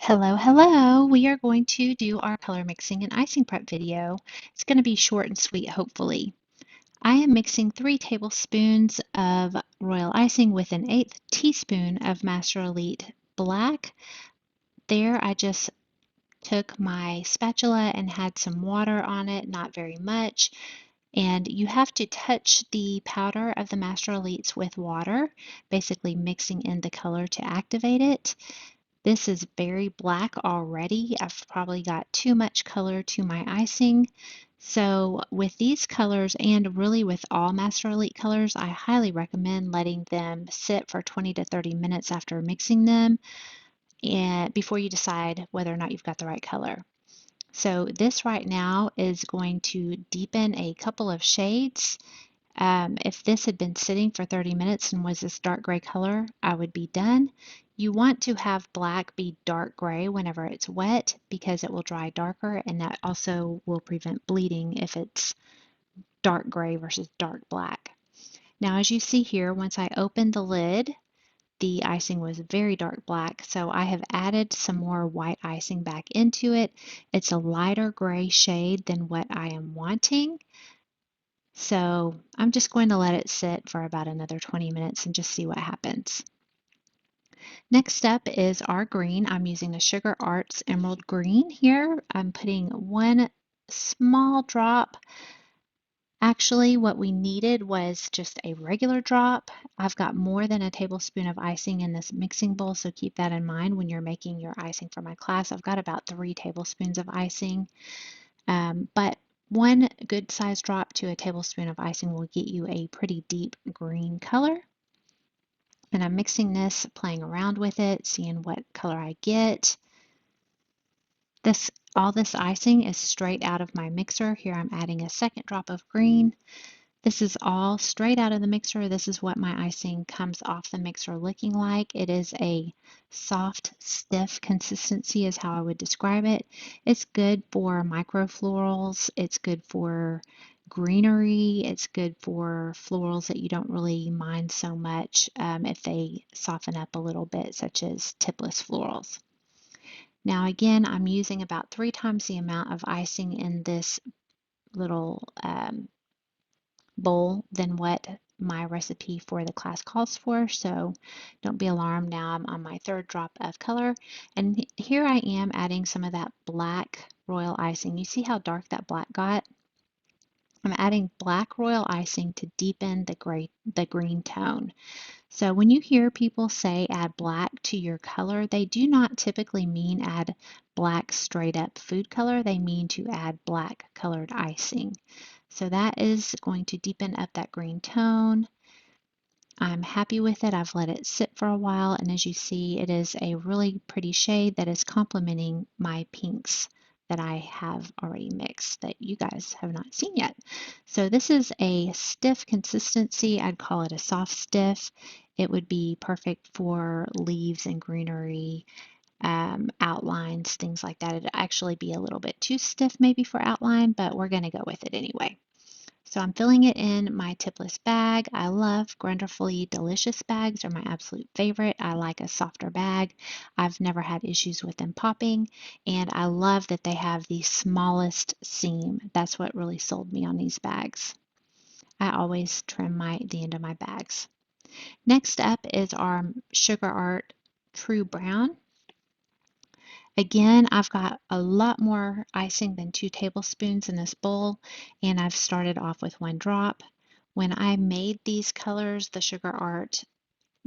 Hello, hello. We are going to do our color mixing and icing prep video. It's going to be short and sweet, hopefully. I am mixing 3 tablespoons of royal icing with an eighth teaspoon of Master Elite Black. There, I just took my spatula and had some water on it, not very much. And you have to touch the powder of the Master Elites with water, basically mixing in the color to activate it. This is very black already. I've probably got too much color to my icing. So with these colors and really with all Master Elite colors, I highly recommend letting them sit for 20 to 30 minutes after mixing them and before you decide whether or not you've got the right color. So this right now is going to deepen a couple of shades. If this had been sitting for 30 minutes and was this dark gray color, I would be done. You want to have black be dark gray whenever it's wet because it will dry darker, and that also will prevent bleeding if it's dark gray versus dark black. Now, as you see here, once I opened the lid, the icing was very dark black, so I have added some more white icing back into it. It's a lighter gray shade than what I am wanting. So I'm just going to let it sit for about another 20 minutes and just see what happens. Next up is our green. I'm using the Sugar Arts Emerald Green here. I'm putting one small drop. Actually, what we needed was just a regular drop. I've got more than a tablespoon of icing in this mixing bowl, so keep that in mind when you're making your icing for my class. I've got about 3 tablespoons of icing. But one good size drop to a tablespoon of icing will get you a pretty deep green color. And I'm mixing this, playing around with it, seeing what color I get. All this icing is straight out of my mixer. Here I'm adding a second drop of green. This is all straight out of the mixer. This is what my icing comes off the mixer looking like. It is a soft, stiff consistency is how I would describe it. It's good for microflorals. It's good for greenery. It's good for florals that you don't really mind so much if they soften up a little bit, such as tipless florals. Now again, I'm using about 3 times the amount of icing in this little bowl than what my recipe for the class calls for, so don't be alarmed. Now I'm on my 3rd drop of color, and here I am adding some of that black royal icing. You see how dark that black got? I'm adding black royal icing to deepen the green tone. So when you hear people say add black to your color, they do not typically mean add black straight up food color. They mean to add black colored icing. So that is going to deepen up that green tone. I'm happy with it. I've let it sit for a while, and as you see, it is a really pretty shade that is complementing my pinks that I have already mixed that you guys have not seen yet. So this is a stiff consistency. I'd call it a soft stiff. It would be perfect for leaves and greenery, outlines, things like that. It'd actually be a little bit too stiff maybe for outline, but we're going to go with it anyway. So I'm filling it in my tipless bag. I love Wonderfully Delicious bags. They're my absolute favorite. I like a softer bag. I've never had issues with them popping, and I love that they have the smallest seam. That's what really sold me on these bags. I always trim the end of my bags. Next up is our Sugar Art True Brown. Again, I've got a lot more icing than 2 tablespoons in this bowl, and I've started off with 1 drop. When I made these colors, the Sugar Art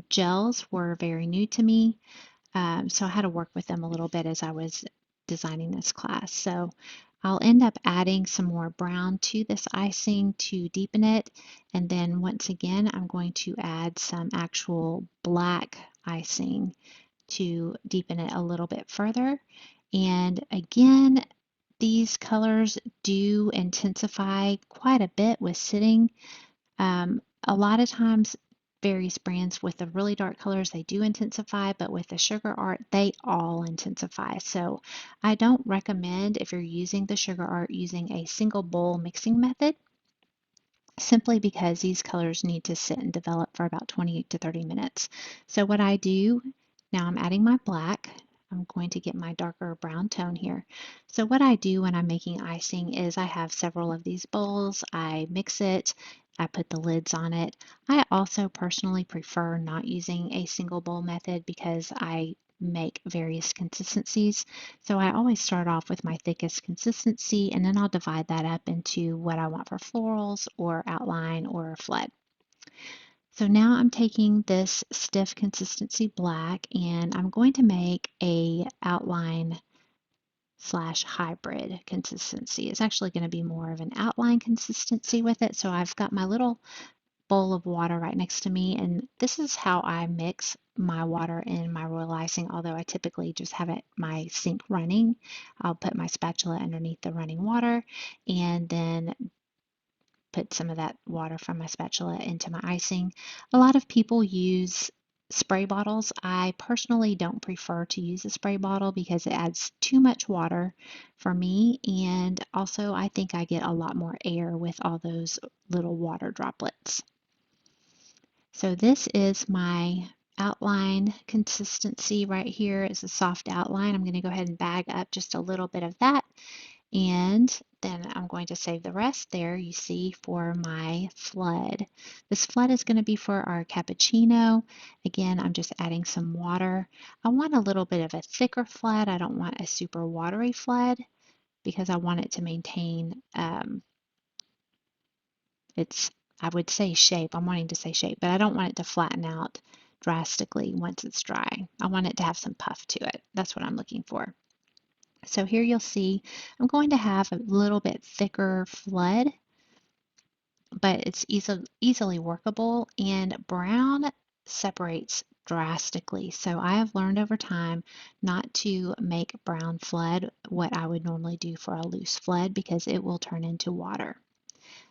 gels were very new to me, so I had to work with them a little bit as I was designing this class. So I'll end up adding some more brown to this icing to deepen it, and then once again, I'm going to add some actual black icing to deepen it a little bit further. And again, these colors do intensify quite a bit with sitting. A lot of times, various brands with the really dark colors, they do intensify, but with the Sugar Art, they all intensify. So I don't recommend, if you're using the Sugar Art, using a single bowl mixing method, simply because these colors need to sit and develop for about 20 to 30 minutes. So what I do, now I'm adding my black. I'm going to get my darker brown tone here. So what I do when I'm making icing is I have several of these bowls. I mix it. I put the lids on it. I also personally prefer not using a single bowl method because I make various consistencies. So I always start off with my thickest consistency and then I'll divide that up into what I want for florals or outline or flood. So now I'm taking this stiff consistency black and I'm going to make a outline slash hybrid consistency. It's actually going to be more of an outline consistency with it. So I've got my little bowl of water right next to me, and this is how I mix my water in my royal icing, although I typically just have it my sink running. I'll put my spatula underneath the running water and then put some of that water from my spatula into my icing. A lot of people use spray bottles. I personally don't prefer to use a spray bottle because it adds too much water for me, and also I think I get a lot more air with all those little water droplets. So this is my outline consistency right here. It's a soft outline. I'm going to go ahead and bag up just a little bit of that, and then I'm going to save the rest there, you see, for my flood. This flood is going to be for our cappuccino. Again, I'm just adding some water. I want a little bit of a thicker flood. I don't want a super watery flood because I want it to maintain its, I would say shape. I'm wanting to say shape, but I don't want it to flatten out drastically once it's dry. I want it to have some puff to it. That's what I'm looking for. So here you'll see I'm going to have a little bit thicker flood, but it's easily workable, and brown separates drastically. So I have learned over time not to make brown flood what I would normally do for a loose flood because it will turn into water.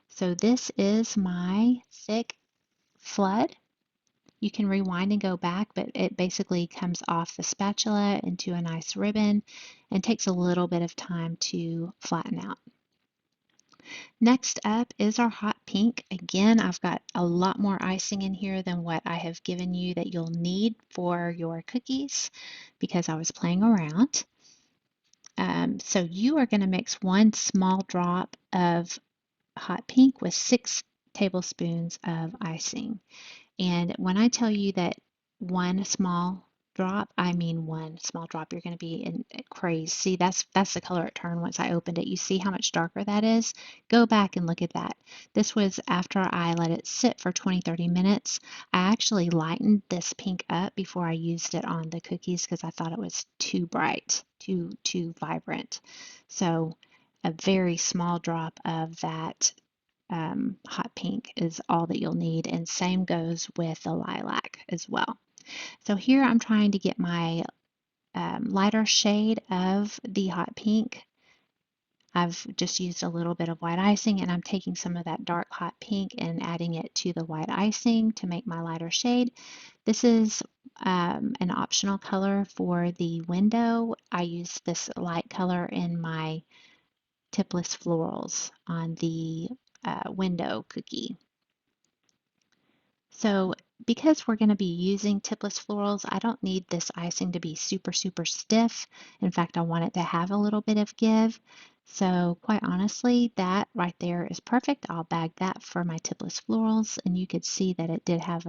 So this is my thick flood. You can rewind and go back, but it basically comes off the spatula into a nice ribbon and takes a little bit of time to flatten out. Next up is our hot pink. Again, I've got a lot more icing in here than what I have given you that you'll need for your cookies because I was playing around. So you are going to mix one small drop of hot pink with 6 tablespoons of icing. And when I tell you that one small drop, I mean one small drop. You're going to be in craze. See, that's the color it turned once I opened it. You see how much darker that is? Go back and look at that. This was after I let it sit for 20-30 minutes. I actually lightened this pink up before I used it on the cookies because I thought it was too bright, too vibrant. So a very small drop of that hot pink is all that you'll need, and same goes with the lilac as well. So here I'm trying to get my lighter shade of the hot pink. I've just used a little bit of white icing, and I'm taking some of that dark hot pink and adding it to the white icing to make my lighter shade. This is an optional color for the window. I use this light color in my tipless florals on the window cookie. So because we're going to be using tipless florals, I don't need this icing to be super stiff. In fact, I want it to have a little bit of give. So quite honestly, that right there is perfect. I'll bag that for my tipless florals, and you could see that it did have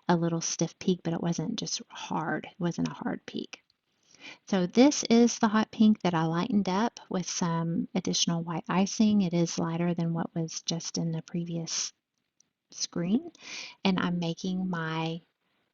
a little stiff peak, but it wasn't just hard. It wasn't a hard peak. So this is the hot pink that I lightened up with some additional white icing. It is lighter than what was just in the previous screen, and I'm making my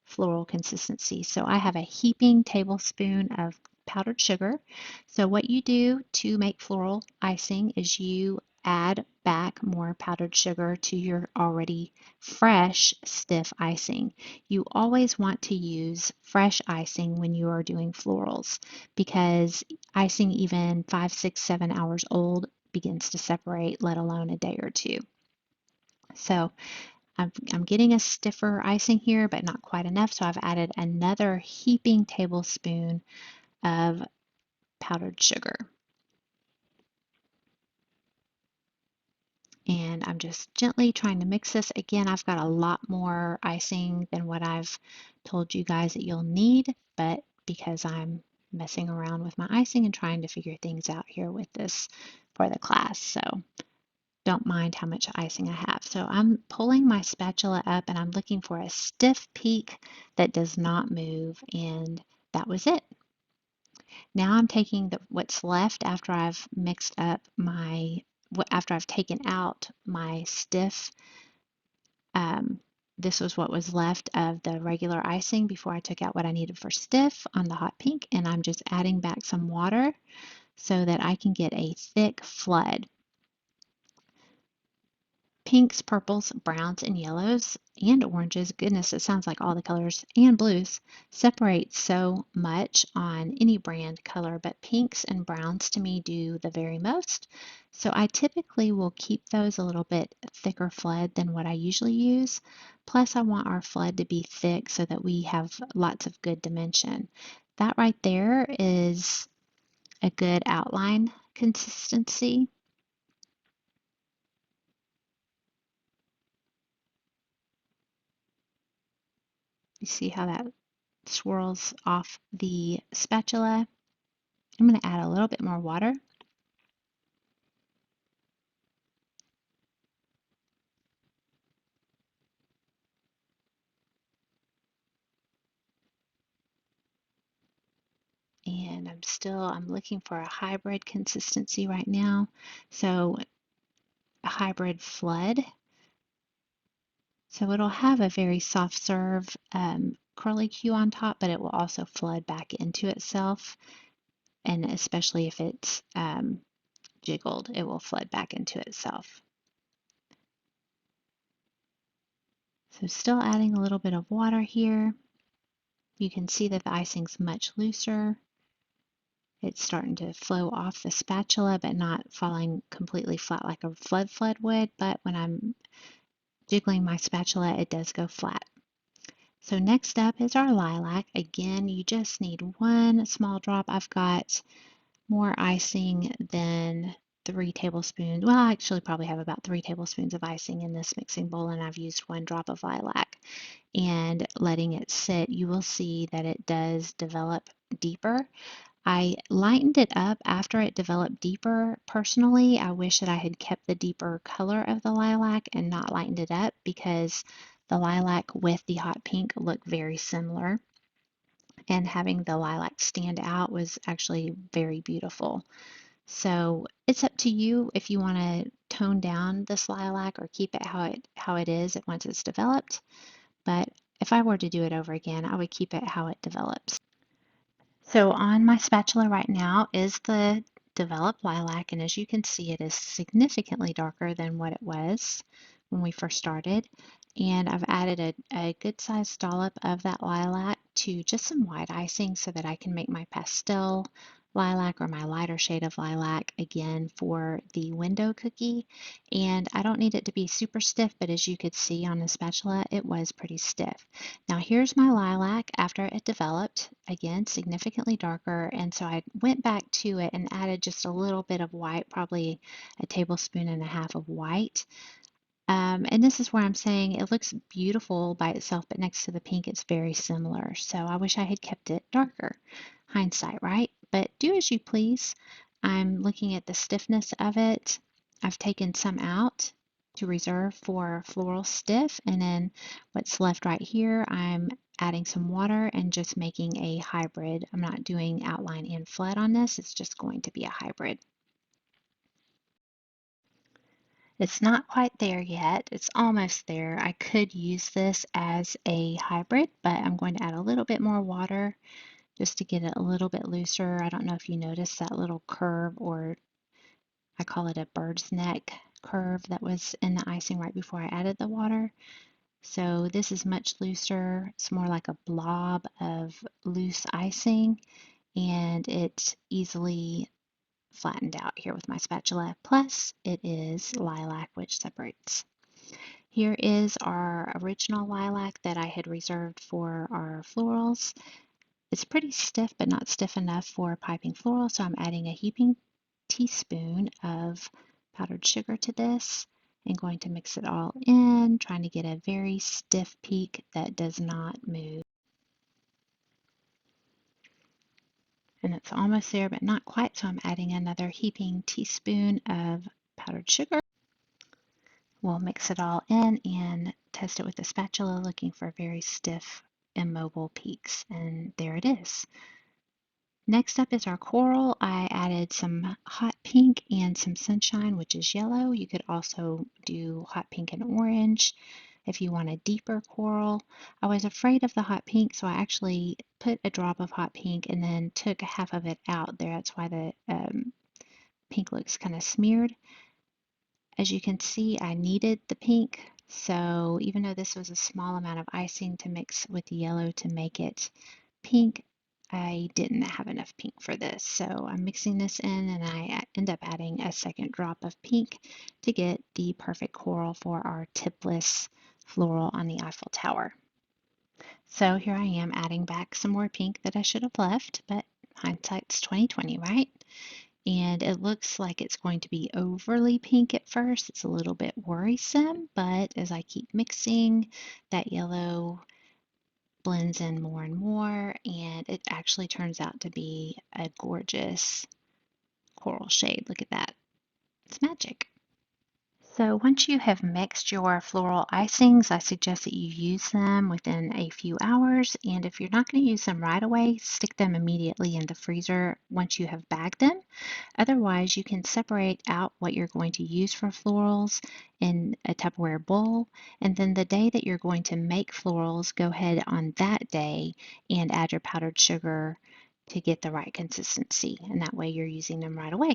floral consistency. So I have a heaping tablespoon of powdered sugar. So what you do to make floral icing is you add back more powdered sugar to your already fresh stiff icing. You always want to use fresh icing when you are doing florals because icing even 5, 6, 7 hours old begins to separate, let alone a day or two. So I'm getting a stiffer icing here, but not quite enough, so I've added another heaping tablespoon of powdered sugar. And I'm just gently trying to mix this. Again, I've got a lot more icing than what I've told you guys that you'll need, but because I'm messing around with my icing and trying to figure things out here with this for the class. So don't mind how much icing I have. So I'm pulling my spatula up and I'm looking for a stiff peak that does not move, and that was it. Now I'm taking what's left after I've mixed up after I've taken out my stiff, um, this was what was left of the regular icing before I took out what I needed for stiff on the hot pink, and I'm just adding back some water so that I can get a thick flood. Pinks, purples, browns, and yellows, and oranges, goodness, it sounds like all the colors, and blues, separate so much on any brand color, but pinks and browns to me do the very most. So I typically will keep those a little bit thicker flood than what I usually use. Plus I want our flood to be thick so that we have lots of good dimension. That right there is a good outline consistency. You see how that swirls off the spatula. I'm going to add a little bit more water. And I'm looking for a hybrid consistency right now. So a hybrid flood. So it'll have a very soft serve curly Q on top, but it will also flood back into itself. And especially if it's jiggled, it will flood back into itself. So still adding a little bit of water here. You can see that the icing's much looser. It's starting to flow off the spatula, but not falling completely flat like a flood would. But when I'm jiggling my spatula, it does go flat. So next up is our lilac. Again, you just need one small drop. I've got more icing than 3 tablespoons. Well, I actually probably have about 3 tablespoons of icing in this mixing bowl, and I've used 1 drop of lilac. And letting it sit, you will see that it does develop deeper. I lightened it up after it developed deeper. Personally, I wish that I had kept the deeper color of the lilac and not lightened it up, because the lilac with the hot pink look very similar. And having the lilac stand out was actually very beautiful. So it's up to you if you want to tone down this lilac or keep it how it is once it's developed. But if I were to do it over again, I would keep it how it develops. So on my spatula right now is the developed lilac, and as you can see, it is significantly darker than what it was when we first started. And I've added a good sized dollop of that lilac to just some white icing so that I can make my pastel lilac or my lighter shade of lilac again for the window cookie. And I don't need it to be super stiff, but as you could see on the spatula, it was pretty stiff. Now here's my lilac after it developed, again significantly darker, and so I went back to it and added just a little bit of white, probably a tablespoon and a half of white. And this is where I'm saying it looks beautiful by itself, but next to the pink it's very similar. So I wish I had kept it darker. Hindsight, right? But do as you please. I'm looking at the stiffness of it. I've taken some out to reserve for floral stiff, and then what's left right here, I'm adding some water and just making a hybrid. I'm not doing outline and flood on this, it's just going to be a hybrid. It's not quite there yet. It's almost there. I could use this as a hybrid, but I'm going to add a little bit more water just to get it a little bit looser. I don't know if you noticed that little curve, or I call it a bird's neck curve, that was in the icing right before I added the water. So this is much looser. It's more like a blob of loose icing, and it's easily flattened out here with my spatula. Plus it is lilac, which separates. Here is our original lilac that I had reserved for our florals. It's pretty stiff, but not stiff enough for piping floral, so I'm adding a heaping teaspoon of powdered sugar to this and going to mix it all in, trying to get a very stiff peak that does not move. and it's almost there, but not quite, so I'm adding another heaping teaspoon of powdered sugar. We'll mix it all in and test it with a spatula, looking for very stiff, immobile peaks, and there it is. Next up is our coral. I added some hot pink and some sunshine, which is yellow. You could also do hot pink and orange if you want a deeper coral. I was afraid of the hot pink, so I actually put a drop of hot pink and then took half of it out there. That's why the pink looks kind of smeared. As you can see, I needed the pink, so even though this was a small amount of icing to mix with the yellow to make it pink, I didn't have enough pink for this. So I'm mixing this in, and I end up adding a second drop of pink to get the perfect coral for our tipless floral on the Eiffel Tower. So here I am adding back some more pink that I should have left, but hindsight's 20/20, right? And it looks like it's going to be overly pink at first. It's a little bit worrisome, but as I keep mixing, that yellow blends in more and more, and it actually turns out to be a gorgeous coral shade. Look at that. It's magic. So once you have mixed your floral icings, I suggest that you use them within a few hours. And if you're not going to use them right away, stick them immediately in the freezer once you have bagged them. Otherwise, you can separate out what you're going to use for florals in a Tupperware bowl. And then the day that you're going to make florals, go ahead on that day and add your powdered sugar to get the right consistency. And that way you're using them right away.